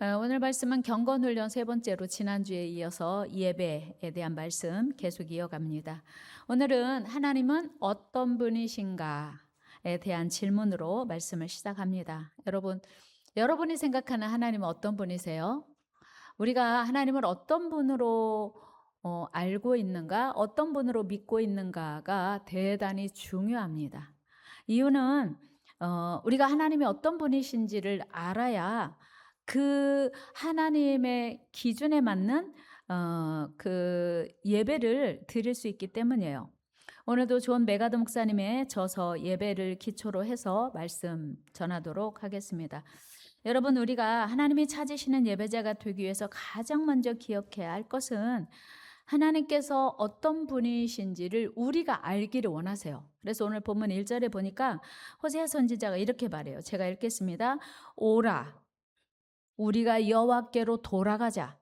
오늘 말씀은 경건훈련 세 번째로 지난주에 이어서 예배에 대한 말씀 계속 이어갑니다. 오늘은 하나님은 어떤 분이신가에 대한 질문으로 말씀을 시작합니다. 여러분이 생각하는 하나님은 어떤 분이세요? 우리가 하나님을 어떤 분으로 알고 있는가, 어떤 분으로 믿고 있는가가 대단히 중요합니다. 이유는 우리가 하나님이 어떤 분이신지를 알아야 그 하나님의 기준에 맞는 그 예배를 드릴 수 있기 때문이에요. 오늘도 존 메가드 목사님의 저서 예배를 기초로 해서 말씀 전하도록 하겠습니다. 여러분, 우리가 하나님이 찾으시는 예배자가 되기 위해서 가장 먼저 기억해야 할 것은 하나님께서 어떤 분이신지를 우리가 알기를 원하세요. 그래서 오늘 본문 1절에 보니까 호세아 선지자가 이렇게 말해요. 제가 읽겠습니다. 오라, 우리가 여호와께로 돌아가자.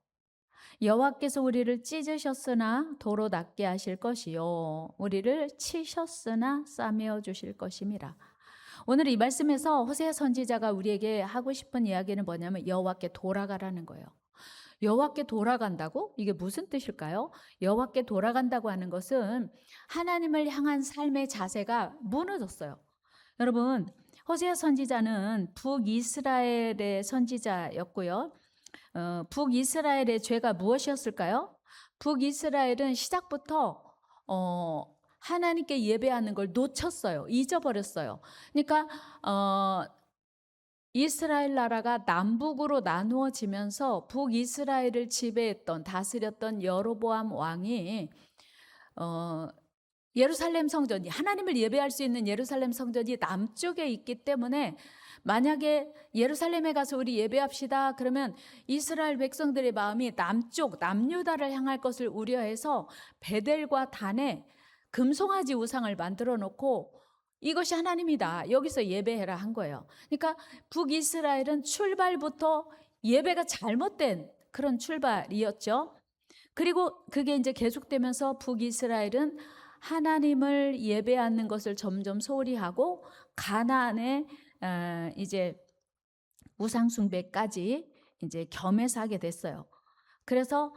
여호와께서 우리를 찢으셨으나 도로 낫게 하실 것이요 우리를 치셨으나 싸매어 주실 것임이라. 오늘 이 말씀에서 호세아 선지자가 우리에게 하고 싶은 이야기는 뭐냐면 여호와께 돌아가라는 거예요. 여호와께 돌아간다고? 이게 무슨 뜻일까요? 여호와께 돌아간다고 하는 것은 하나님을 향한 삶의 자세가 무너졌어요. 여러분, 호세아 선지자는 북이스라엘의 선지자였고요. 북이스라엘의 죄가 무엇이었을까요? 북이스라엘은 시작부터 하나님께 예배하는 걸 놓쳤어요. 잊어버렸어요. 그러니까 이스라엘 나라가 남북으로 나누어지면서 북이스라엘을 지배했던 다스렸던 여로보암 왕이 예루살렘 성전이 하나님을 예배할 수 있는 예루살렘 성전이 남쪽에 있기 때문에 만약에 예루살렘에 가서 우리 예배합시다 그러면 이스라엘 백성들의 마음이 남쪽 남유다를 향할 것을 우려해서 베델과 단에 금송아지 우상을 만들어 놓고 이것이 하나님이다 여기서 예배해라 한 거예요. 그러니까 북이스라엘은 출발부터 예배가 잘못된 그런 출발이었죠. 그리고 그게 이제 계속되면서 북이스라엘은 하나님을 예배하는 것을 점점 소홀히 하고 가나안에 이제 우상 숭배까지 이제 겸해서 하게 됐어요. 그래서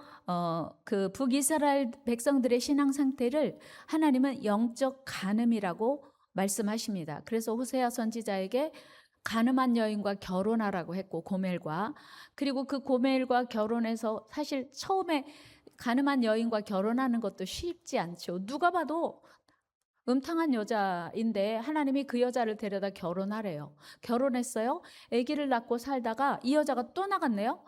그 북이스라엘 백성들의 신앙 상태를 하나님은 영적 간음이라고 말씀하십니다. 그래서 호세아 선지자에게 간음한 여인과 결혼하라고 했고 고멜과 그리고 그 고멜과 결혼해서 사실 처음에 간음한 여인과 결혼하는 것도 쉽지 않죠. 누가 봐도 음탕한 여자인데 하나님이 그 여자를 데려다 결혼하래요. 결혼했어요. 아기를 낳고 살다가 이 여자가 또 나갔네요.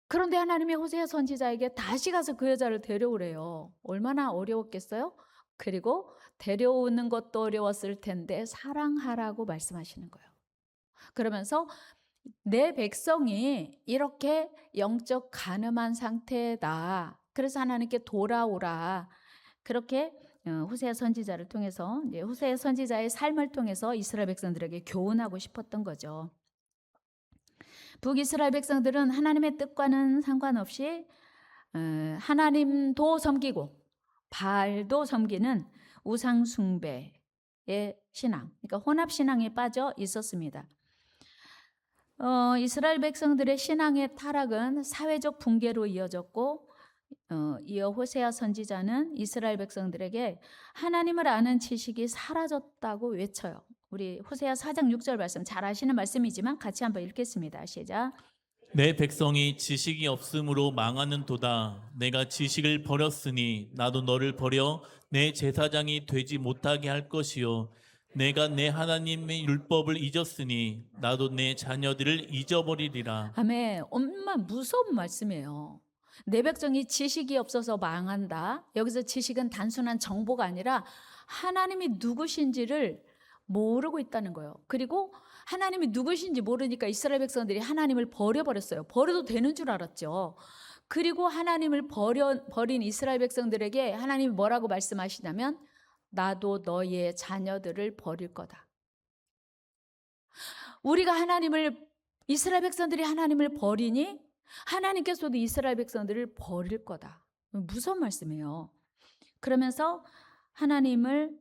그런데 하나님이 호세아 선지자에게 다시 가서 그 여자를 데려오래요. 얼마나 어려웠겠어요? 그리고 데려오는 것도 어려웠을 텐데 사랑하라고 말씀하시는 거예요. 그러면서 내 백성이 이렇게 영적 간음한 상태다. 그래서 하나님께 돌아오라. 그렇게 호세아 선지자를 통해서 호세아 선지자의 삶을 통해서 이스라엘 백성들에게 교훈하고 싶었던 거죠. 북이스라엘 백성들은 하나님의 뜻과는 상관없이 하나님도 섬기고 바알도 섬기는 우상 숭배의 신앙, 그러니까 혼합 신앙에 빠져 있었습니다. 이스라엘 백성들의 신앙의 타락은 사회적 붕괴로 이어졌고 이어 호세아 선지자는 이스라엘 백성들에게 하나님을 아는 지식이 사라졌다고 외쳐요. 우리 호세아 4장 6절 말씀 잘 아시는 말씀이지만 같이 한번 읽겠습니다. 시작. 내 백성이 지식이 없음으로 망하는도다. 내가 지식을 버렸으니 나도 너를 버려 내 제사장이 되지 못하게 할 것이요 내가 내 하나님의 율법을 잊었으니 나도 내 자녀들을 잊어버리리라. 아멘. 엄마 무서운 말씀이에요. 내 백성이 지식이 없어서 망한다. 여기서 지식은 단순한 정보가 아니라 하나님이 누구신지를 모르고 있다는 거예요. 그리고 하나님이 누구신지 모르니까 이스라엘 백성들이 하나님을 버려버렸어요. 버려도 되는 줄 알았죠. 그리고 하나님을 버린 이스라엘 백성들에게 하나님이 뭐라고 말씀하시냐면 나도 너의 자녀들을 버릴 거다. 이스라엘 백성들이 하나님을 버리니 하나님께서도 이스라엘 백성들을 버릴 거다. 무서운 말씀이에요. 그러면서 하나님을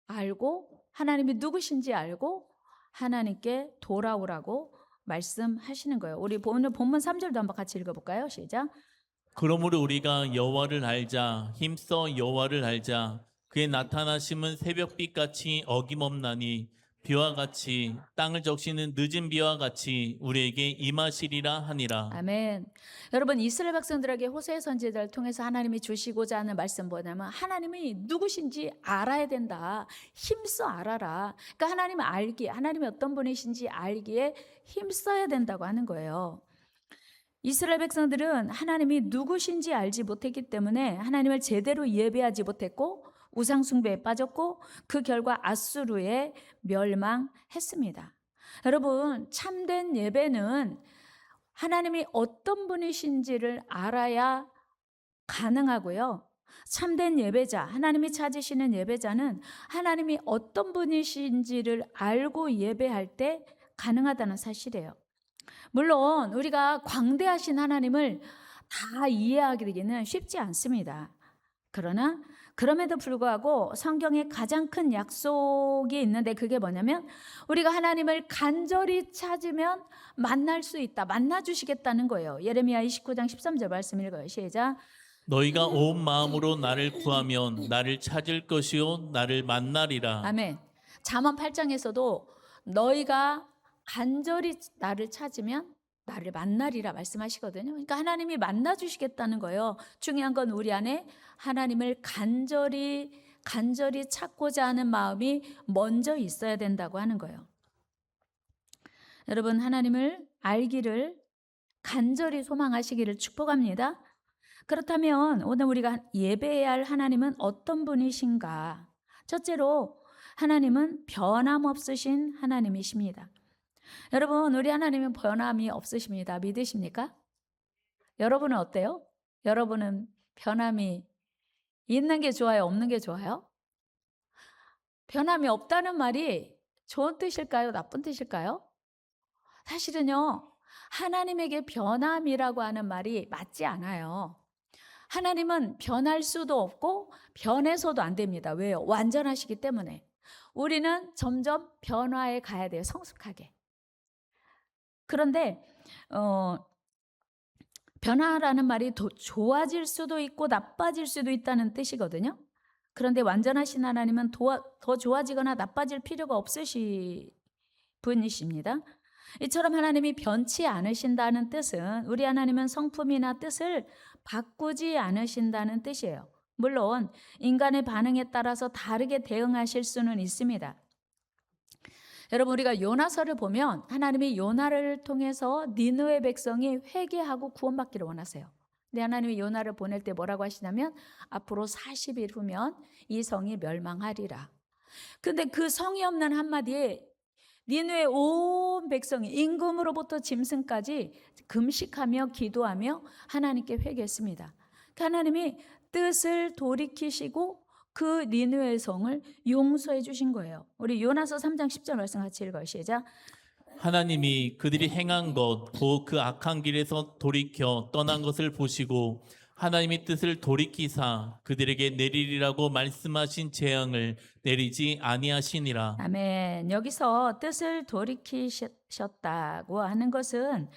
알고 하나님이 누구신지 알고 하나님께 돌아오라고 말씀하시는 거예요. 우리 오늘 본문 3절도 한번 같이 읽어볼까요? 시작. 그러므로 우리가 여호와를 알자 힘써 여호와를 알자 그의 나타나심은 새벽빛 같이 어김없나니 비와 같이 땅을 적시는 늦은 비와 같이 우리에게 임하시리라 하니라. 아멘. 여러분, 이스라엘 백성들에게 호세의 선지자를 통해서 하나님이 주시고자 하는 말씀 뭐냐면 하나님이 누구신지 알아야 된다. 힘써 알아라. 그러니까 하나님을 알기에, 하나님이 어떤 분이신지 알기에 힘써야 된다고 하는 거예요. 이스라엘 백성들은 하나님이 누구신지 알지 못했기 때문에 하나님을 제대로 예배하지 못했고 우상 숭배에 빠졌고 그 결과 아수르에 멸망했습니다. 여러분, 참된 예배는 하나님이 어떤 분이신지를 알아야 가능하고요. 참된 예배자, 하나님이 찾으시는 예배자는 하나님이 어떤 분이신지를 알고 예배할 때 가능하다는 사실이에요. 물론 우리가 광대하신 하나님을 다 이해하기는 쉽지 않습니다. 그러나 그럼에도 불구하고 성경에 가장 큰 약속이 있는데 그게 뭐냐면 우리가 하나님을 간절히 찾으면 만날 수 있다. 만나주시겠다는 거예요. 예레미야 29장 13절 말씀 읽어요. 시작. 너희가 온 마음으로 나를 구하면 나를 찾을 것이요 나를 만나리라. 아멘. 잠언 8장에서도 너희가 간절히 나를 찾으면 나를 만나리라 말씀하시거든요. 그러니까 하나님이 만나주시겠다는 거예요. 중요한 건 우리 안에 하나님을 간절히 찾고자 하는 마음이 먼저 있어야 된다고 하는 거예요. 여러분, 하나님을 알기를 간절히 소망하시기를 축복합니다. 그렇다면 오늘 우리가 예배해야 할 하나님은 어떤 분이신가? 첫째로 하나님은 변함없으신 하나님이십니다. 여러분, 우리 하나님은 변함이 없으십니다. 믿으십니까? 여러분은 어때요? 여러분은 변함이 있는 게 좋아요? 없는 게 좋아요? 변함이 없다는 말이 좋은 뜻일까요? 나쁜 뜻일까요? 사실은요, 하나님에게 변함이라고 하는 말이 맞지 않아요. 하나님은 변할 수도 없고 변해서도 안 됩니다. 왜요? 완전하시기 때문에. 우리는 점점 변화해 가야 돼요. 성숙하게. 그런데 변화라는 말이 더 좋아질 수도 있고 나빠질 수도 있다는 뜻이거든요. 그런데 완전하신 하나님은 더 좋아지거나 나빠질 필요가 없으신 분이십니다. 이처럼 하나님이 변치 않으신다는 뜻은 우리 하나님은 성품이나 뜻을 바꾸지 않으신다는 뜻이에요. 물론 인간의 반응에 따라서 다르게 대응하실 수는 있습니다. 여러분, 우리가 요나서를 보면 하나님이 요나를 통해서 니느웨 백성이 회개하고 구원받기를 원하세요. 근데 하나님이 요나를 보낼 때 뭐라고 하시냐면 앞으로 40일 후면 이 성이 멸망하리라. 근데 그 성이 없는 한마디에 니느웨 온 백성이 임금으로부터 짐승까지 금식하며 기도하며 하나님께 회개했습니다. 하나님이 뜻을 돌이키시고 그 니느웨 성을 용서해 주신 거예요. 우리 요나서 3장 10절 말씀 같이 읽어요. 시작. 하나님이 그들이 행한 것 곧 그 악한 길에서 돌이켜 떠난 것을 보시고 하나님의 뜻을 돌이키사 그들에게 내리리라고 말씀하신 재앙을 내리지 아니하시니라. 아멘. 여기서 뜻을 돌이키셨다고 하는 것은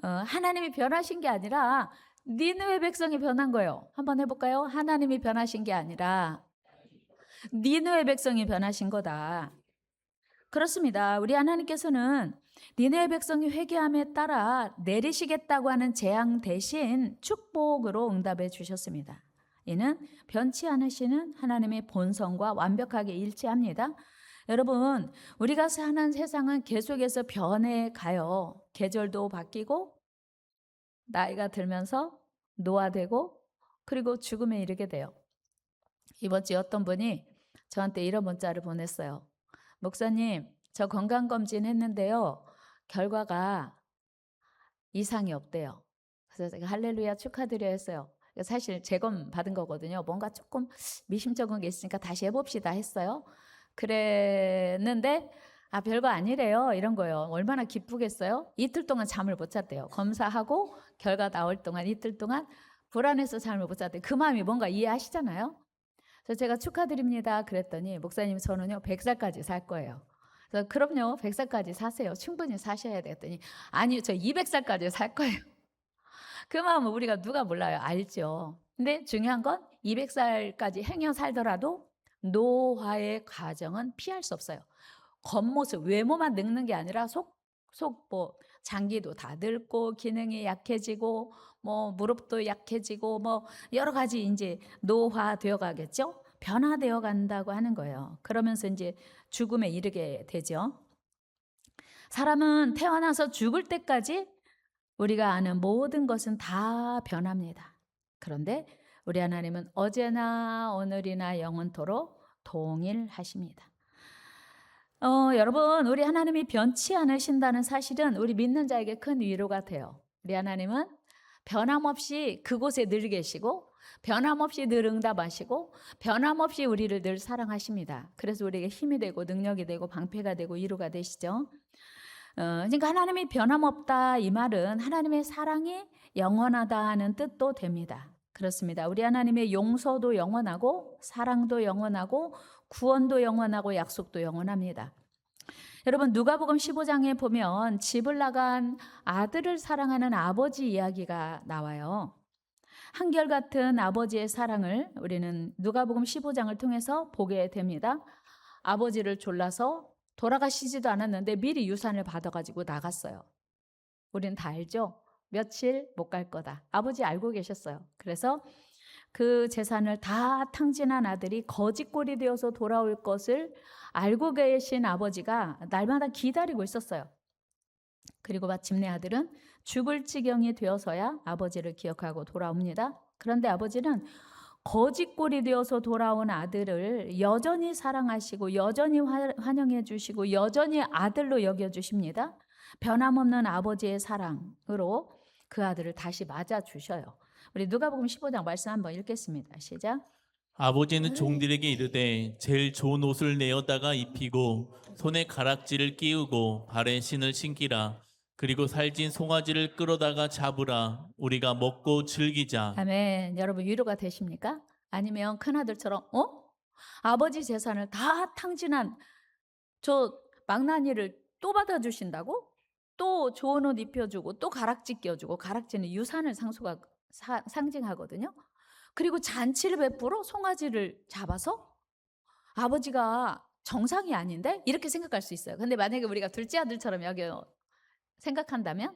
하나님이 변하신 게 아니라 니느웨 백성이 변한 거예요. 한번 해볼까요? 하나님이 변하신 게 아니라 니느웨 백성이 변하신 거다. 그렇습니다. 우리 하나님께서는 니느웨 백성이 회개함에 따라 내리시겠다고 하는 재앙 대신 축복으로 응답해 주셨습니다. 이는 변치 않으시는 하나님의 본성과 완벽하게 일치합니다. 여러분, 우리가 사는 세상은 계속해서 변해가요. 계절도 바뀌고 나이가 들면서 노화되고 그리고 죽음에 이르게 돼요. 이번 주에 어떤 분이 저한테 이런 문자를 보냈어요. 목사님, 저 건강검진 했는데요. 결과가 이상이 없대요. 그래서 제가 할렐루야 축하드려야 했어요. 사실 재검 받은 거거든요. 뭔가 조금 미심쩍은 게 있으니까 다시 해봅시다 했어요. 그랬는데 별거 아니래요. 이런 거예요. 얼마나 기쁘겠어요? 이틀 동안 잠을 못 잤대요. 검사하고 결과 나올 동안 이틀 동안 불안해서 잠을 못 잤대요. 그 마음이 뭔가 이해하시잖아요. 그래서 제가 축하드립니다 그랬더니 목사님 저는요 100살까지 살 거예요. 그래서 그럼요, 100살까지 사세요. 충분히 사셔야 돼. 했더니 아니요, 저 200살까지 살 거예요. 그 마음은 우리가 누가 몰라요. 알죠. 근데 중요한 건 200살까지 행여 살더라도 노화의 과정은 피할 수 없어요. 겉모습, 외모만 늙는 게 아니라 속 뭐 장기도 다 늙고 기능이 약해지고 뭐 무릎도 약해지고 뭐 여러 가지 이제 노화되어 가겠죠. 변화되어 간다고 하는 거예요. 그러면서 이제 죽음에 이르게 되죠. 사람은 태어나서 죽을 때까지 우리가 아는 모든 것은 다 변합니다. 그런데 우리 하나님은 어제나 오늘이나 영원토록 동일하십니다. 여러분, 우리 하나님이 변치 않으신다는 사실은 우리 믿는 자에게 큰 위로가 돼요. 우리 하나님은 변함없이 그곳에 늘 계시고 변함없이 늘 응답하시고 변함없이 우리를 늘 사랑하십니다. 그래서 우리에게 힘이 되고 능력이 되고 방패가 되고 위로가 되시죠. 그러니까 하나님이 변함없다 이 말은 하나님의 사랑이 영원하다 하는 뜻도 됩니다. 그렇습니다. 우리 하나님의 용서도 영원하고 사랑도 영원하고 구원도 영원하고 약속도 영원합니다. 여러분, 누가복음 15장에 보면 집을 나간 아들을 사랑하는 아버지 이야기가 나와요. 한결같은 아버지의 사랑을 우리는 누가복음 15장을 통해서 보게 됩니다. 아버지를 졸라서 돌아가시지도 않았는데 미리 유산을 받아가지고 나갔어요. 우리는 다 알죠? 며칠 못 갈 거다. 아버지 알고 계셨어요. 그래서 그 재산을 다 탕진한 아들이 거짓골이 되어서 돌아올 것을 알고 계신 아버지가 날마다 기다리고 있었어요. 그리고 마침내 아들은 죽을 지경이 되어서야 아버지를 기억하고 돌아옵니다. 그런데 아버지는 거짓골이 되어서 돌아온 아들을 여전히 사랑하시고 여전히 환영해 주시고 여전히 아들로 여겨 주십니다. 변함없는 아버지의 사랑으로 그 아들을 다시 맞아 주셔요. 우리 누가복음 15장 말씀 한번 읽겠습니다. 시작. 아버지는 종들에게 이르되 제일 좋은 옷을 내어다가 입히고 손에 가락지를 끼우고 발에 신을 신기라. 그리고 살찐 송아지를 끌어다가 잡으라. 우리가 먹고 즐기자. 아멘. 여러분 위로가 되십니까? 아니면 큰아들처럼 아버지 재산을 다 탕진한 저 망나니를 또 받아주신다고? 또 좋은 옷 입혀주고 또 가락지 껴주고, 가락지는 유산을 상징하거든요. 그리고 잔치를 베풀어 송아지를 잡아서 아버지가 정상이 아닌데? 이렇게 생각할 수 있어요. 근데 만약에 우리가 둘째 아들처럼 생각한다면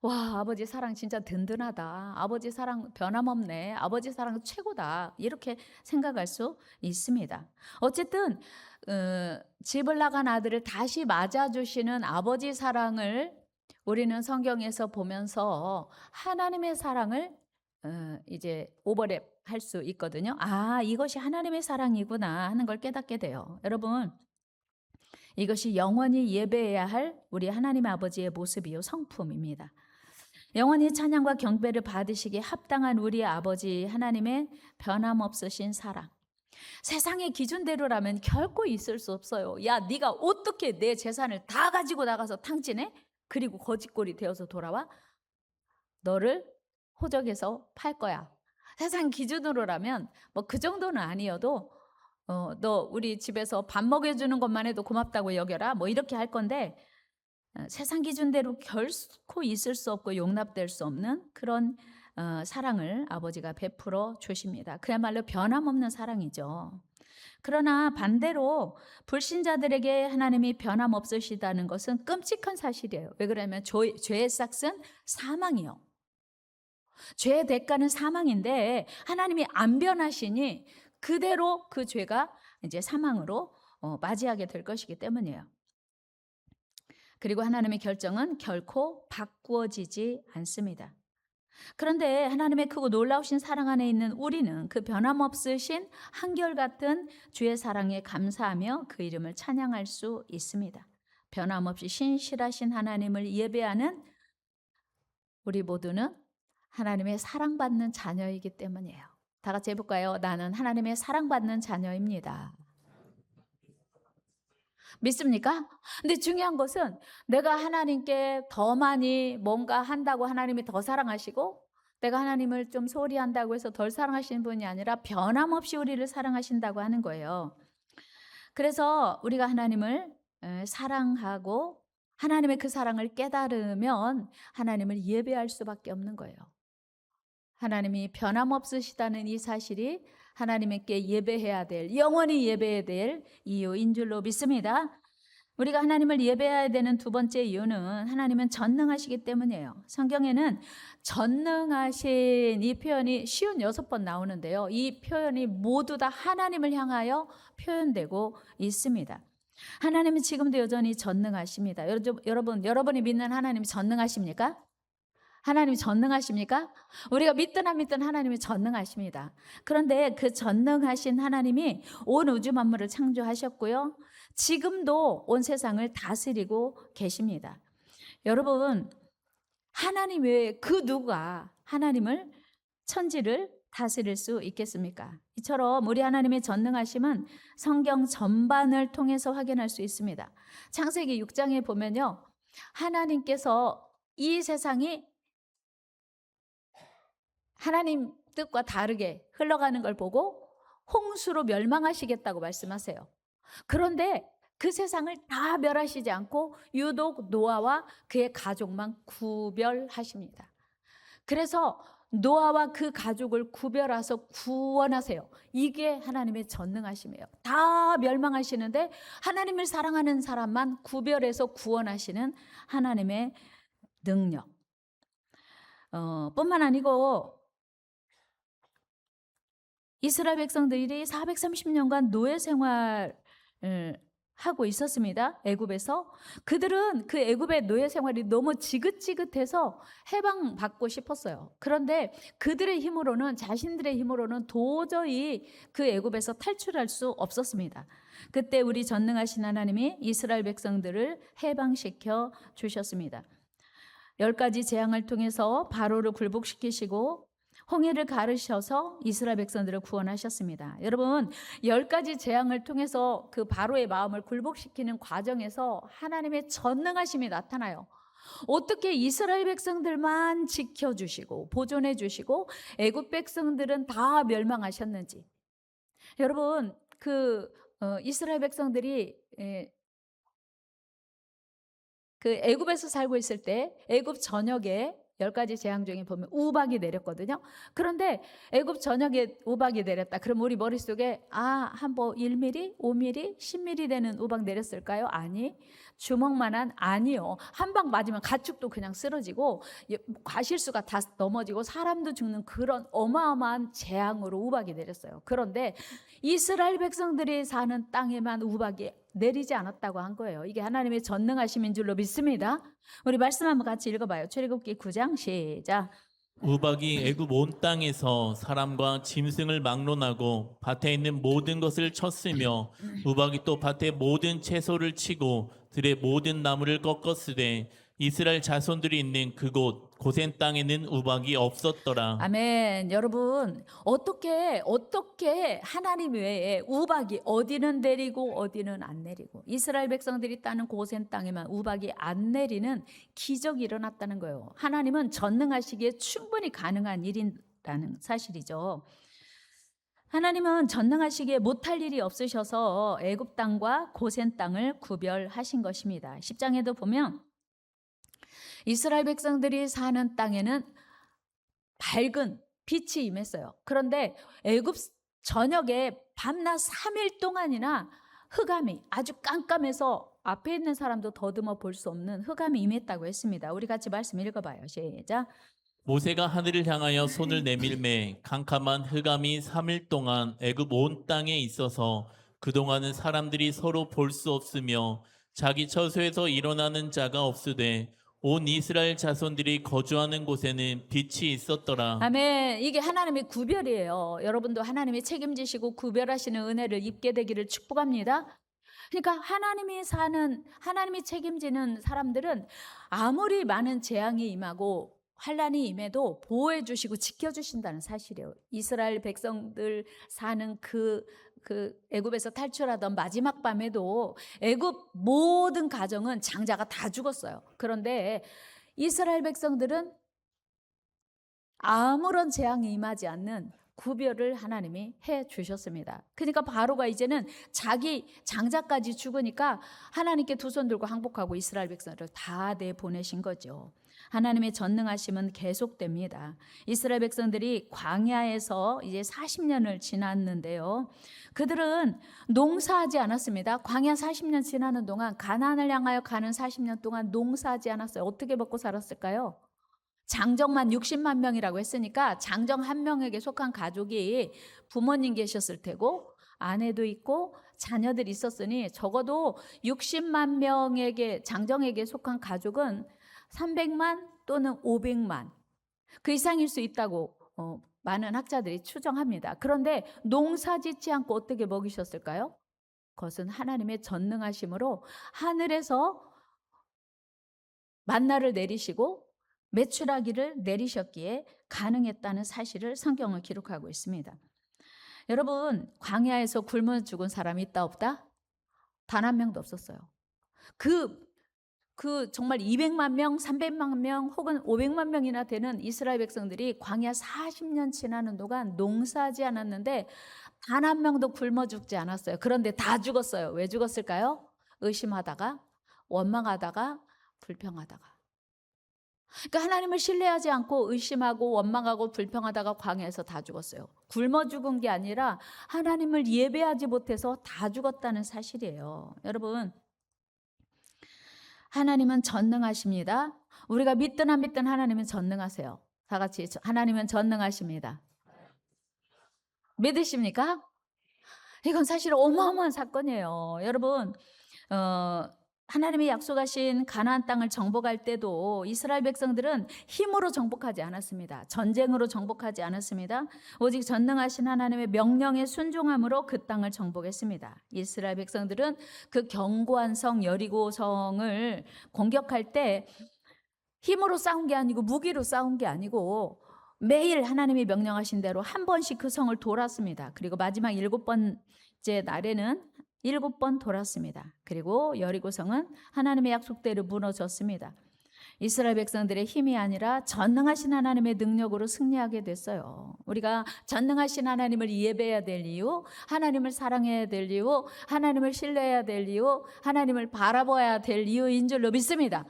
와, 아버지 사랑 진짜 든든하다. 아버지 사랑 변함없네. 아버지 사랑 최고다. 이렇게 생각할 수 있습니다. 어쨌든 집을 나간 아들을 다시 맞아주시는 아버지 사랑을 우리는 성경에서 보면서 하나님의 사랑을 이제 오버랩 할 수 있거든요. 아, 이것이 하나님의 사랑이구나 하는 걸 깨닫게 돼요. 여러분, 이것이 영원히 예배해야 할 우리 하나님 아버지의 모습이요 성품입니다. 영원히 찬양과 경배를 받으시기에 합당한 우리 아버지 하나님의 변함없으신 사랑. 세상의 기준대로라면 결코 있을 수 없어요. 야, 네가 어떻게 내 재산을 다 가지고 나가서 탕진해? 그리고 거짓골이 되어서 돌아와? 너를 호적에서 팔 거야. 세상 기준으로라면 뭐 그 정도는 아니어도 너 우리 집에서 밥 먹여주는 것만 해도 고맙다고 여겨라. 뭐 이렇게 할 건데 세상 기준대로 결코 있을 수 없고 용납될 수 없는 그런 사랑을 아버지가 베풀어 주십니다. 그야말로 변함없는 사랑이죠. 그러나 반대로 불신자들에게 하나님이 변함없으시다는 것은 끔찍한 사실이에요. 왜 그러냐면 죄의 싹은 사망이요. 죄의 대가는 사망인데 하나님이 안 변하시니 그대로 그 죄가 이제 사망으로 맞이하게 될 것이기 때문이에요. 그리고 하나님의 결정은 결코 바꾸어지지 않습니다. 그런데 하나님의 크고 놀라우신 사랑 안에 있는 우리는 그 변함없으신 한결같은 주의 사랑에 감사하며 그 이름을 찬양할 수 있습니다. 변함없이 신실하신 하나님을 예배하는 우리 모두는 하나님의 사랑받는 자녀이기 때문이에요. 다 같이 해볼까요? 나는 하나님의 사랑받는 자녀입니다. 믿습니까? 근데 중요한 것은 내가 하나님께 더 많이 뭔가 한다고 하나님이 더 사랑하시고 내가 하나님을 좀 소홀히 한다고 해서 덜 사랑하시는 분이 아니라 변함없이 우리를 사랑하신다고 하는 거예요. 그래서 우리가 하나님을 사랑하고 하나님의 그 사랑을 깨달으면 하나님을 예배할 수밖에 없는 거예요. 하나님이 변함없으시다는 이 사실이 하나님께 예배해야 될, 영원히 예배해야 될 이유인 줄로 믿습니다. 우리가 하나님을 예배해야 되는 두 번째 이유는 하나님은 전능하시기 때문이에요. 성경에는 전능하신 이 표현이 56번 나오는데요. 이 표현이 모두 다 하나님을 향하여 표현되고 있습니다. 하나님은 지금도 여전히 전능하십니다. 여러분이 믿는 하나님이 전능하십니까? 하나님이 전능하십니까? 우리가 믿든 안 믿든 하나님이 전능하십니다. 그런데 그 전능하신 하나님이 온 우주 만물을 창조하셨고요. 지금도 온 세상을 다스리고 계십니다. 여러분, 하나님 외에 그 누가 하나님을, 천지를 다스릴 수 있겠습니까? 이처럼 우리 하나님의 전능하심은 성경 전반을 통해서 확인할 수 있습니다. 창세기 6장에 보면요, 하나님께서 이 세상이 하나님 뜻과 다르게 흘러가는 걸 보고 홍수로 멸망하시겠다고 말씀하세요. 그런데 그 세상을 다 멸하시지 않고 유독 노아와 그의 가족만 구별하십니다. 그래서 노아와 그 가족을 구별해서 구원하세요. 이게 하나님의 전능하심이에요. 다 멸망하시는데 하나님을 사랑하는 사람만 구별해서 구원하시는 하나님의 능력. 뿐만 아니고 이스라엘 백성들이 430년간 노예 생활을 하고 있었습니다. 애굽에서. 그들은 그 애굽의 노예 생활이 너무 지긋지긋해서 해방받고 싶었어요. 그런데 그들의 힘으로는, 자신들의 힘으로는 도저히 그 애굽에서 탈출할 수 없었습니다. 그때 우리 전능하신 하나님이 이스라엘 백성들을 해방시켜 주셨습니다. 10가지 재앙을 통해서 바로를 굴복시키시고 홍해를 가르셔서 이스라엘 백성들을 구원하셨습니다. 여러분, 10가지 재앙을 통해서 그 바로의 마음을 굴복시키는 과정에서 하나님의 전능하심이 나타나요. 어떻게 이스라엘 백성들만 지켜주시고 보존해 주시고 애굽 백성들은 다 멸망하셨는지. 여러분, 이스라엘 백성들이 그 애굽에서 살고 있을 때 애굽 전역에 10가지 재앙 중에 보면 우박이 내렸거든요. 그런데 애굽 전역에 우박이 내렸다. 그럼 우리 머릿속에 한번 1mm, 5mm, 10mm 되는 우박 내렸을까요? 아니. 주먹만한, 아니요. 한 방 맞으면 가축도 그냥 쓰러지고 과실수가 다 넘어지고 사람도 죽는 그런 어마어마한 재앙으로 우박이 내렸어요. 그런데 이스라엘 백성들이 사는 땅에만 우박이 내리지 않았다고 한 거예요. 이게 하나님의 전능하심인 줄로 믿습니다. 우리 말씀 한번 같이 읽어봐요. 출애굽기 9장 시작. 우박이 애굽 온 땅에서 사람과 짐승을 막론하고 밭에 있는 모든 것을 쳤으며 우박이 또 밭의 모든 채소를 치고 들의 모든 나무를 꺾었으되 이스라엘 자손들이 있는 그곳 고센 땅에는 우박이 없었더라. 아멘. 여러분, 어떻게 하나님 외에 우박이 어디는 내리고 어디는 안 내리고 이스라엘 백성들이 따는 고센 땅에만 우박이 안 내리는 기적이 일어났다는 거예요. 하나님은 전능하시기에 충분히 가능한 일이라는 사실이죠. 하나님은 전능하시기에 못할 일이 없으셔서 애굽 땅과 고센 땅을 구별하신 것입니다. 10장에도 보면 이스라엘 백성들이 사는 땅에는 밝은 빛이 임했어요. 그런데 애굽 전역에 밤낮 3일 동안이나 흑암이, 아주 깜깜해서 앞에 있는 사람도 더듬어 볼 수 없는 흑암이 임했다고 했습니다. 우리 같이 말씀 읽어봐요. 시작. 모세가 하늘을 향하여 손을 내밀매 캄캄한 흑암이 3일 동안 애굽 온 땅에 있어서 그동안은 사람들이 서로 볼 수 없으며 자기 처소에서 일어나는 자가 없으되 온 이스라엘 자손들이 거주하는 곳에는 빛이 있었더라. 아멘. 이게 하나님의 구별이에요. 여러분도 하나님이 책임지시고 구별하시는 은혜를 입게 되기를 축복합니다. 그러니까 하나님이 책임지는 사람들은 아무리 많은 재앙이 임하고 환란이 임해도 보호해 주시고 지켜 주신다는 사실이에요. 이스라엘 백성들 사는 그 애굽에서 탈출하던 마지막 밤에도 애굽 모든 가정은 장자가 다 죽었어요. 그런데 이스라엘 백성들은 아무런 재앙이 임하지 않는 구별을 하나님이 해 주셨습니다. 그러니까 바로가 이제는 자기 장자까지 죽으니까 하나님께 두 손 들고 항복하고 이스라엘 백성들을 다 내보내신 거죠. 하나님의 전능하심은 계속됩니다. 이스라엘 백성들이 광야에서 이제 40년을 지났는데요. 그들은 농사하지 않았습니다. 광야 40년 지나는 동안 가나안을 향하여 가는 40년 동안 농사하지 않았어요. 어떻게 먹고 살았을까요? 장정만 60만 명이라고 했으니까 장정 한 명에게 속한 가족이 부모님 계셨을 테고 아내도 있고 자녀들이 있었으니 적어도 60만 명에게 장정에게 속한 가족은 300만 또는 500만 그 이상일 수 있다고 많은 학자들이 추정합니다. 그런데 농사 짓지 않고 어떻게 먹이셨을까요? 그것은 하나님의 전능하심으로 하늘에서 만나를 내리시고 메추라기를 내리셨기에 가능했다는 사실을 성경은 기록하고 있습니다. 여러분, 광야에서 굶어 죽은 사람이 있다 없다? 단 한 명도 없었어요. 정말 200만 명, 300만 명 혹은 500만 명이나 되는 이스라엘 백성들이 광야 40년 지나는 동안 농사하지 않았는데 단 한 명도 굶어 죽지 않았어요. 그런데 다 죽었어요. 왜 죽었을까요? 의심하다가, 원망하다가, 불평하다가. 그러니까 하나님을 신뢰하지 않고 의심하고 원망하고 불평하다가 광야에서 다 죽었어요. 굶어 죽은 게 아니라 하나님을 예배하지 못해서 다 죽었다는 사실이에요. 여러분, 하나님은 전능하십니다. 우리가 믿든 안 믿든 하나님은 전능하세요. 다 같이 하나님은 전능하십니다. 믿으십니까? 이건 사실 어마어마한 사건이에요. 여러분, 하나님이 약속하신 가나안 땅을 정복할 때도 이스라엘 백성들은 힘으로 정복하지 않았습니다. 전쟁으로 정복하지 않았습니다. 오직 전능하신 하나님의 명령에 순종함으로 그 땅을 정복했습니다. 이스라엘 백성들은 그 견고한 성 여리고성을 공격할 때 힘으로 싸운 게 아니고 무기로 싸운 게 아니고 매일 하나님이 명령하신 대로 한 번씩 그 성을 돌았습니다. 그리고 마지막 7번째 날에는 7번 돌았습니다. 그리고 여리고성은 하나님의 약속대로 무너졌습니다. 이스라엘 백성들의 힘이 아니라 전능하신 하나님의 능력으로 승리하게 됐어요. 우리가 전능하신 하나님을 예배해야 될 이유, 하나님을 사랑해야 될 이유, 하나님을 신뢰해야 될 이유, 하나님을 바라봐야 될 이유인 줄로 믿습니다.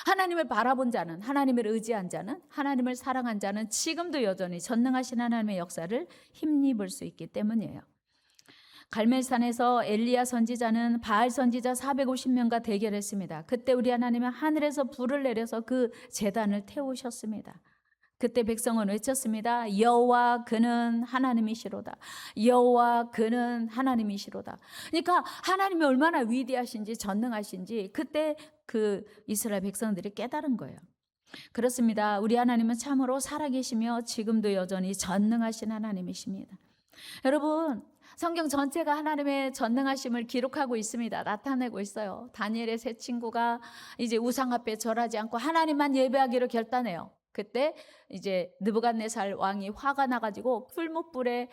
하나님을 바라본 자는, 하나님을 의지한 자는, 하나님을 사랑한 자는 지금도 여전히 전능하신 하나님의 역사를 힘입을 수 있기 때문이에요. 갈멜산에서 엘리야 선지자는 바알 선지자 450명과 대결했습니다. 그때 우리 하나님은 하늘에서 불을 내려서 그 제단을 태우셨습니다. 그때 백성은 외쳤습니다. 여호와 그는 하나님이시로다. 여호와 그는 하나님이시로다. 그러니까 하나님이 얼마나 위대하신지 전능하신지 그때 그 이스라엘 백성들이 깨달은 거예요. 그렇습니다. 우리 하나님은 참으로 살아계시며 지금도 여전히 전능하신 하나님이십니다. 여러분, 성경 전체가 하나님의 전능하심을 기록하고 있습니다. 나타내고 있어요. 다니엘의 세 친구가 이제 우상 앞에 절하지 않고 하나님만 예배하기로 결단해요. 그때 이제 느부갓네살 왕이 화가 나가지고 풀무불에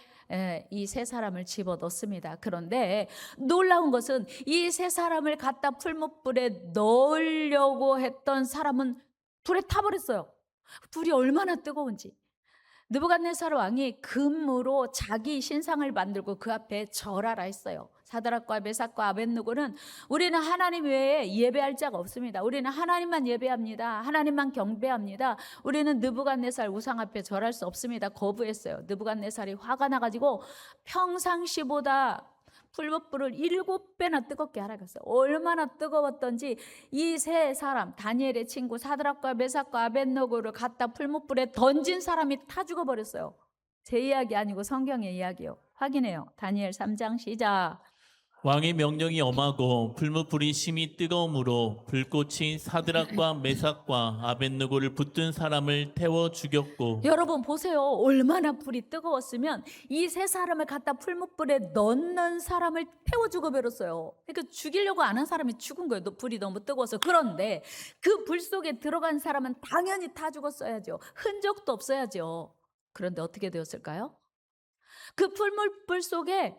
이 세 사람을 집어넣습니다. 그런데 놀라운 것은 이 세 사람을 갖다 풀무불에 넣으려고 했던 사람은 불에 타버렸어요. 불이 얼마나 뜨거운지. 느부갓네살 왕이 금으로 자기 신상을 만들고 그 앞에 절하라 했어요. 사드락과 메삭과 아벳느고는 우리는 하나님 외에 예배할 자가 없습니다. 우리는 하나님만 예배합니다. 하나님만 경배합니다. 우리는 느부갓네살 우상 앞에 절할 수 없습니다. 거부했어요. 느부갓네살이 화가 나가지고 평상시보다 풀무불을 7배나 뜨겁게 하라겠어요. 얼마나 뜨거웠던지 이 세 사람, 다니엘의 친구 사드락과 메삭과 아벳느고를 갖다 풀무불에 던진 사람이 타 죽어버렸어요. 제 이야기 아니고 성경의 이야기요. 확인해요. 다니엘 3장 시작. 왕의 명령이 엄하고 풀무불이 심히 뜨거움으로 불꽃이 사드락과 메삭과 아벳느고를 붙든 사람을 태워 죽였고. 여러분 보세요. 얼마나 불이 뜨거웠으면 이 세 사람을 갖다 풀무불에 넣는 사람을 태워 죽어버렸어요. 그러니까 죽이려고 안 한 사람이 죽은 거예요. 불이 너무 뜨거워서. 그런데 그 불 속에 들어간 사람은 당연히 다 죽었어야죠. 흔적도 없어야죠. 그런데 어떻게 되었을까요? 그 풀무불 속에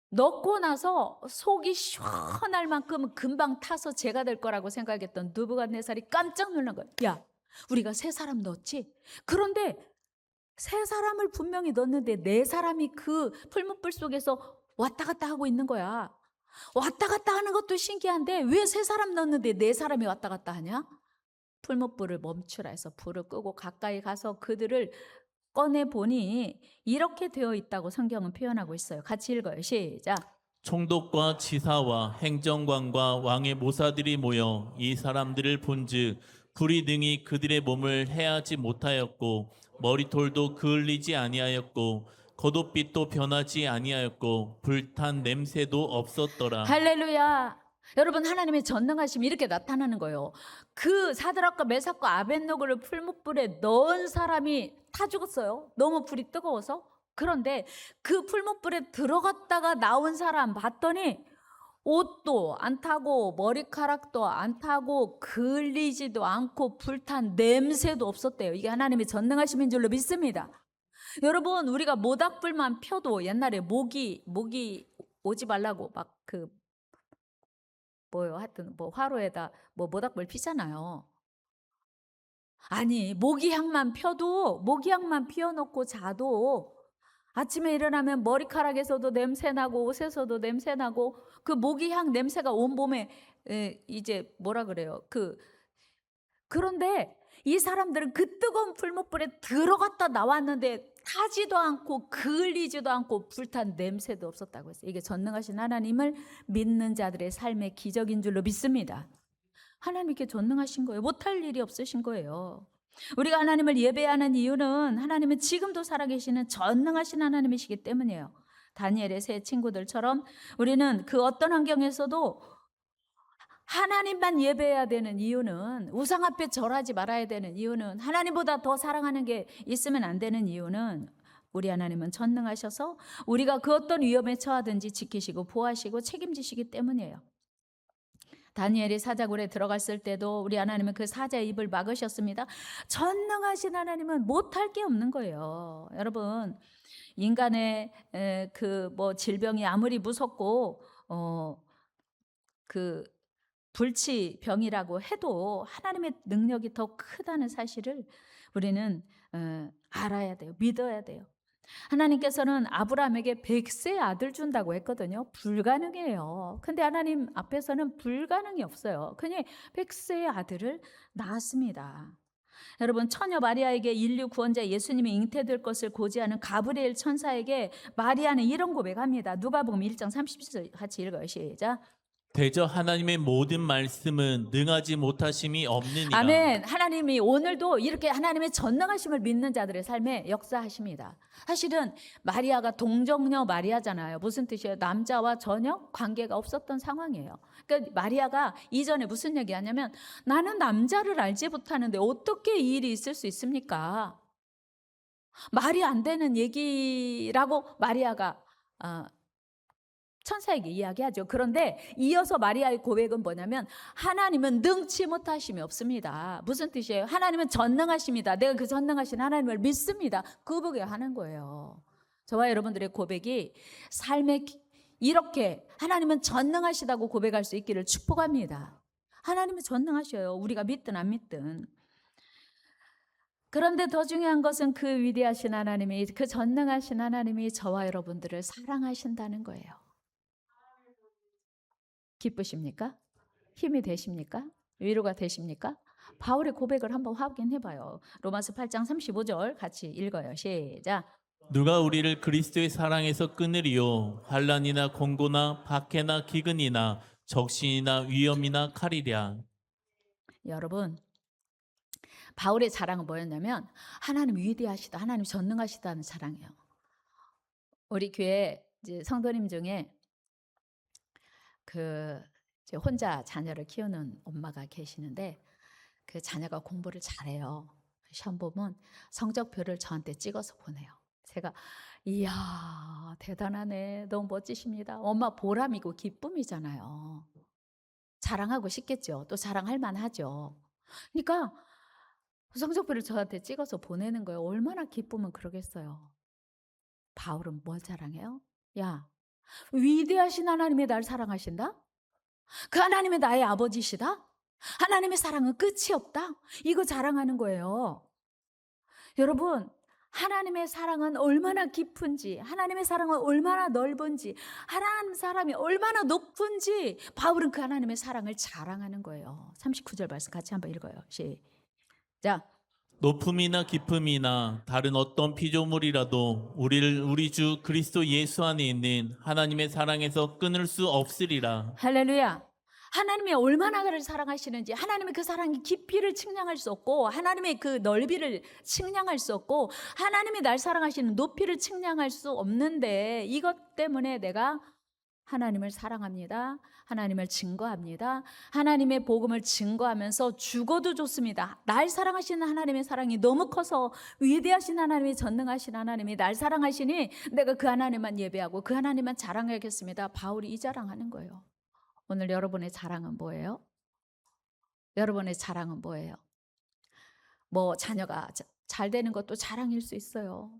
넣고 나서 속이 시원할 만큼 금방 타서 죄가 될 거라고 생각했던 느부갓네살이 깜짝 놀란 거예요. 야, 우리가 세 사람 넣었지? 그런데 세 사람을 분명히 넣었는데 네 사람이 그 풀무불 속에서 왔다 갔다 하고 있는 거야. 왔다 갔다 하는 것도 신기한데 왜 세 사람 넣었는데 네 사람이 왔다 갔다 하냐? 풀무불을 멈추라 해서 불을 끄고 가까이 가서 그들을 꺼내 보니 이렇게 되어 있다고 성경은 표현하고 있어요. 같이 읽어요. 시작. 총독과 지사와 행정관과 왕의 모사들이 모여 이 사람들을 본즉 불이 등이 그들의 몸을 해하지 못하였고 머리털도 그을리지 아니하였고 겉옷빛도 변하지 아니하였고 불탄 냄새도 없었더라. 할렐루야. 여러분, 하나님의 전능하심이 이렇게 나타나는 거예요. 그 사드락과 메삭과 아벳노고를 풀무불에 넣은 사람이 다 죽었어요. 너무 불이 뜨거워서. 그런데 그 풀무불에 들어갔다가 나온 사람 봤더니 옷도 안 타고 머리카락도 안 타고 그을리지도 않고 불탄 냄새도 없었대요. 이게 하나님의 전능하심인 줄로 믿습니다. 여러분, 우리가 모닥불만 펴도 옛날에 모기 오지 말라고 막 하여튼 화로에다 모닥불 피잖아요. 아니, 모기향만 피워놓고 자도 아침에 일어나면 머리카락에서도 냄새나고 옷에서도 냄새나고 그 모기향 냄새가 온몸에 이제 뭐라 그래요. 그런데 이 사람들은 그 뜨거운 풀무불에 들어갔다 나왔는데 타지도 않고 그을리지도 않고 불탄 냄새도 없었다고 했어요. 이게 전능하신 하나님을 믿는 자들의 삶의 기적인 줄로 믿습니다. 하나님께 전능하신 거예요. 못할 일이 없으신 거예요. 우리가 하나님을 예배하는 이유는 하나님은 지금도 살아계시는 전능하신 하나님이시기 때문이에요. 다니엘의 세 친구들처럼 우리는 그 어떤 환경에서도 하나님만 예배해야 되는 이유는, 우상 앞에 절하지 말아야 되는 이유는, 하나님보다 더 사랑하는 게 있으면 안 되는 이유는 우리 하나님은 전능하셔서 우리가 그 어떤 위험에 처하든지 지키시고 보호하시고 책임지시기 때문이에요. 다니엘이 사자굴에 들어갔을 때도 우리 하나님은 그 사자의 입을 막으셨습니다. 전능하신 하나님은 못할 게 없는 거예요. 여러분, 인간의 질병이 아무리 무섭고 불치병이라고 해도 하나님의 능력이 더 크다는 사실을 우리는 알아야 돼요. 믿어야 돼요. 하나님께서는 아브라함에게 100세 아들 준다고 했거든요. 불가능해요. 근데 하나님 앞에서는 불가능이 없어요. 그냥 100세의 아들을 낳았습니다. 여러분, 처녀 마리아에게 인류 구원자 예수님이 잉태될 것을 고지하는 가브리엘 천사에게 마리아는 이런 고백합니다. 누가복음 1장 30절 같이 읽어요. 시작. 대저 하나님의 모든 말씀은 능하지 못하심이 없느니라. 아멘. 하나님이 오늘도 이렇게 하나님의 전능하심을 믿는 자들의 삶에 역사하십니다. 사실은 마리아가 동정녀 마리아잖아요. 무슨 뜻이에요? 남자와 전혀 관계가 없었던 상황이에요. 그러니까 마리아가 이전에 무슨 얘기하냐면, 나는 남자를 알지 못하는데 어떻게 이 일이 있을 수 있습니까? 말이 안 되는 얘기라고 마리아가 천사에게 이야기하죠. 그런데 이어서 마리아의 고백은 뭐냐면, 하나님은 능치 못하심이 없습니다. 무슨 뜻이에요? 하나님은 전능하십니다. 내가 그 전능하신 하나님을 믿습니다. 그 고백을 하는 거예요. 저와 여러분들의 고백이 삶에 이렇게 하나님은 전능하시다고 고백할 수 있기를 축복합니다. 하나님은 전능하셔요. 우리가 믿든 안 믿든. 그런데 더 중요한 것은 그 위대하신 하나님이, 그 전능하신 하나님이 저와 여러분들을 사랑하신다는 거예요. 기쁘십니까? 힘이 되십니까? 위로가 되십니까? 바울의 고백을 한번 확인해 봐요. 로마서 8장 35절 같이 읽어요. 시작. 누가 우리를 그리스도의 사랑에서 끊으리요? 환난이나 공고나 박해나 기근이나 적신이나 위험이나 칼이랴. 여러분, 바울의 자랑은 뭐였냐면 하나님 위대하시다, 하나님 전능하시다는 자랑이에요. 우리 교회 이제 성도님 중에 이제 혼자 자녀를 키우는 엄마가 계시는데, 그 자녀가 공부를 잘해요. 시험 보면 성적표를 저한테 찍어서 보내요. 제가 이야, 대단하네, 너무 멋지십니다. 엄마 보람이고 기쁨이잖아요. 자랑하고 싶겠죠. 또 자랑할 만하죠. 그러니까 성적표를 저한테 찍어서 보내는 거예요. 얼마나 기쁘면 그러겠어요. 바울은 뭘 자랑해요? 야, 위대하신 하나님이 날 사랑하신다? 그 하나님이 나의 아버지시다? 하나님의 사랑은 끝이 없다? 이거 자랑하는 거예요. 여러분, 하나님의 사랑은 얼마나 깊은지, 하나님의 사랑은 얼마나 넓은지, 하나님 사랑이 얼마나 높은지 바울은 그 하나님의 사랑을 자랑하는 거예요. 39절 말씀 같이 한번 읽어요. 시작. 높음이나 깊음이나 다른 어떤 피조물이라도 우리를 우리 주 그리스도 예수 안에 있는 하나님의 사랑에서 끊을 수 없으리라. 할렐루야. 하나님이 얼마나 나를 사랑하시는지, 하나님의 그 사랑의 깊이를 측량할 수 없고, 하나님의 그 넓이를 측량할 수 없고, 하나님이 날 사랑하시는 높이를 측량할 수 없는데, 이것 때문에 내가 하나님을 사랑합니다. 하나님을 증거합니다. 하나님의 복음을 증거하면서 죽어도 좋습니다. 날 사랑하시는 하나님의 사랑이 너무 커서 위대하신 하나님이, 전능하신 하나님이 날 사랑하시니 내가 그 하나님만 예배하고 그 하나님만 자랑하겠습니다. 바울이 이 자랑하는 거예요. 오늘 여러분의 자랑은 뭐예요? 여러분의 자랑은 뭐예요? 뭐 자녀가 잘 되는 것도 자랑일 수 있어요.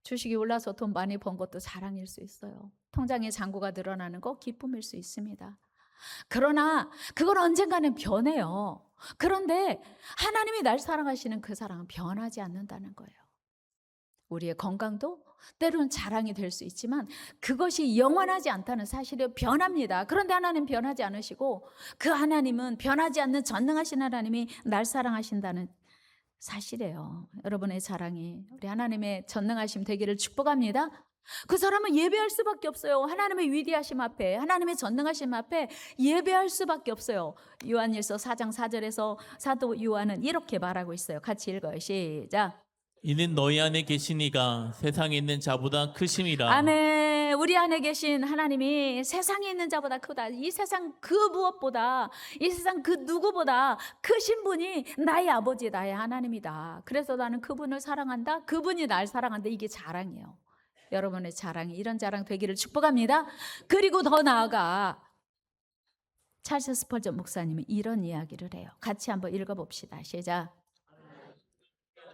주식이 올라서 돈 많이 번 것도 자랑일 수 있어요. 통장에 잔고가 늘어나는 거 기쁨일 수 있습니다. 그러나 그건 언젠가는 변해요. 그런데 하나님이 날 사랑하시는 그 사랑은 변하지 않는다는 거예요. 우리의 건강도 때로는 자랑이 될 수 있지만 그것이 영원하지 않다는 사실이 변합니다. 그런데 하나님 변하지 않으시고 그 하나님은 변하지 않는 전능하신 하나님이 날 사랑하신다는 사실이에요. 여러분의 자랑이 우리 하나님의 전능하심 되기를 축복합니다. 그 사람은 예배할 수밖에 없어요. 하나님의 위대하심 앞에, 하나님의 전능하심 앞에 예배할 수밖에 없어요. 요한일서 4장 4절에서 사도 요한은 이렇게 말하고 있어요. 같이 읽어요. 시작. 이는 너희 안에 계신 이가 세상에 있는 자보다 크심이라. 아멘. 우리 안에 계신 하나님이 세상에 있는 자보다 크다. 이 세상 그 무엇보다, 이 세상 그 누구보다 크신 분이 나의 아버지, 나의 하나님이다. 그래서 나는 그분을 사랑한다. 그분이 날 사랑한다. 이게 자랑이에요. 여러분의 자랑이 이런 자랑 되기를 축복합니다. 그리고 더 나아가 찰스 스펄전 목사님이 이런 이야기를 해요. 같이 한번 읽어봅시다. 시작.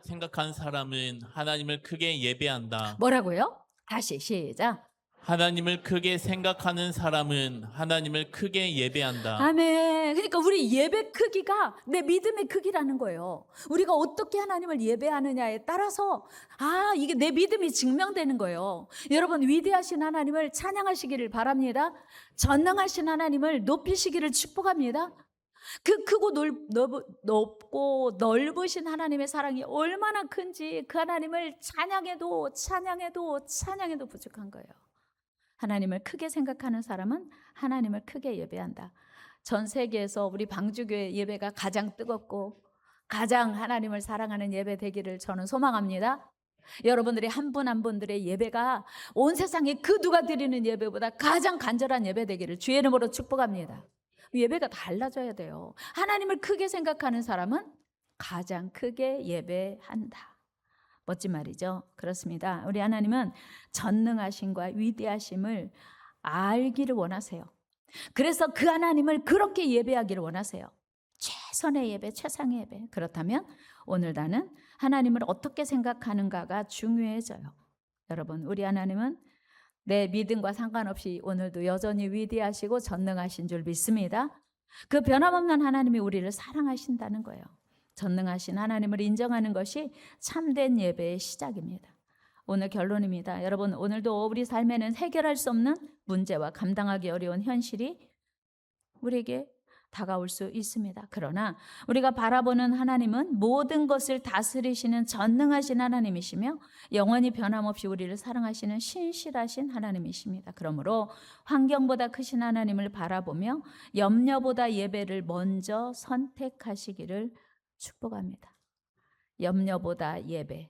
생각한 사람은 하나님을 크게 예배한다. 뭐라고요? 다시 시작. 하나님을 크게 생각하는 사람은 하나님을 크게 예배한다. 아멘. 그러니까 우리 예배 크기가 내 믿음의 크기라는 거예요. 우리가 어떻게 하나님을 예배하느냐에 따라서 이게 내 믿음이 증명되는 거예요. 여러분 위대하신 하나님을 찬양하시기를 바랍니다. 전능하신 하나님을 높이시기를 축복합니다. 그 크고 높고 넓으신 하나님의 사랑이 얼마나 큰지 그 하나님을 찬양해도 부족한 거예요. 하나님을 크게 생각하는 사람은 하나님을 크게 예배한다. 전 세계에서 우리 방주교회 예배가 가장 뜨겁고 가장 하나님을 사랑하는 예배 되기를 저는 소망합니다. 여러분들이 한 분 한 분들의 예배가 온 세상에 그 누가 드리는 예배보다 가장 간절한 예배 되기를 주의 이름으로 축복합니다. 예배가 달라져야 돼요. 하나님을 크게 생각하는 사람은 가장 크게 예배한다. 멋진 말이죠. 그렇습니다. 우리 하나님은 전능하심과 위대하심을 알기를 원하세요. 그래서 그 하나님을 그렇게 예배하기를 원하세요. 최선의 예배, 최상의 예배. 그렇다면 오늘 나는 하나님을 어떻게 생각하는가가 중요해져요. 여러분, 우리 하나님은 내 믿음과 상관없이 오늘도 여전히 위대하시고 전능하신 줄 믿습니다. 그 변함없는 하나님이 우리를 사랑하신다는 거예요. 전능하신 하나님을 인정하는 것이 참된 예배의 시작입니다. 오늘 결론입니다. 여러분, 오늘도 우리 삶에는 해결할 수 없는 문제와 감당하기 어려운 현실이 우리에게 다가올 수 있습니다. 그러나 우리가 바라보는 하나님은 모든 것을 다스리시는 전능하신 하나님이시며 영원히 변함없이 우리를 사랑하시는 신실하신 하나님이십니다. 그러므로 환경보다 크신 하나님을 바라보며 염려보다 예배를 먼저 선택하시기를 축복합니다. 염려보다 예배.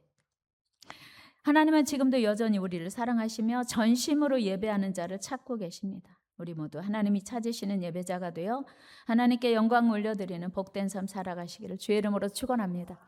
하나님은 지금도 여전히 우리를 사랑하시며 전심으로 예배하는 자를 찾고 계십니다. 우리 모두 하나님이 찾으시는 예배자가 되어 하나님께 영광 올려드리는 복된 삶 살아가시기를 주의 이름으로 축원합니다.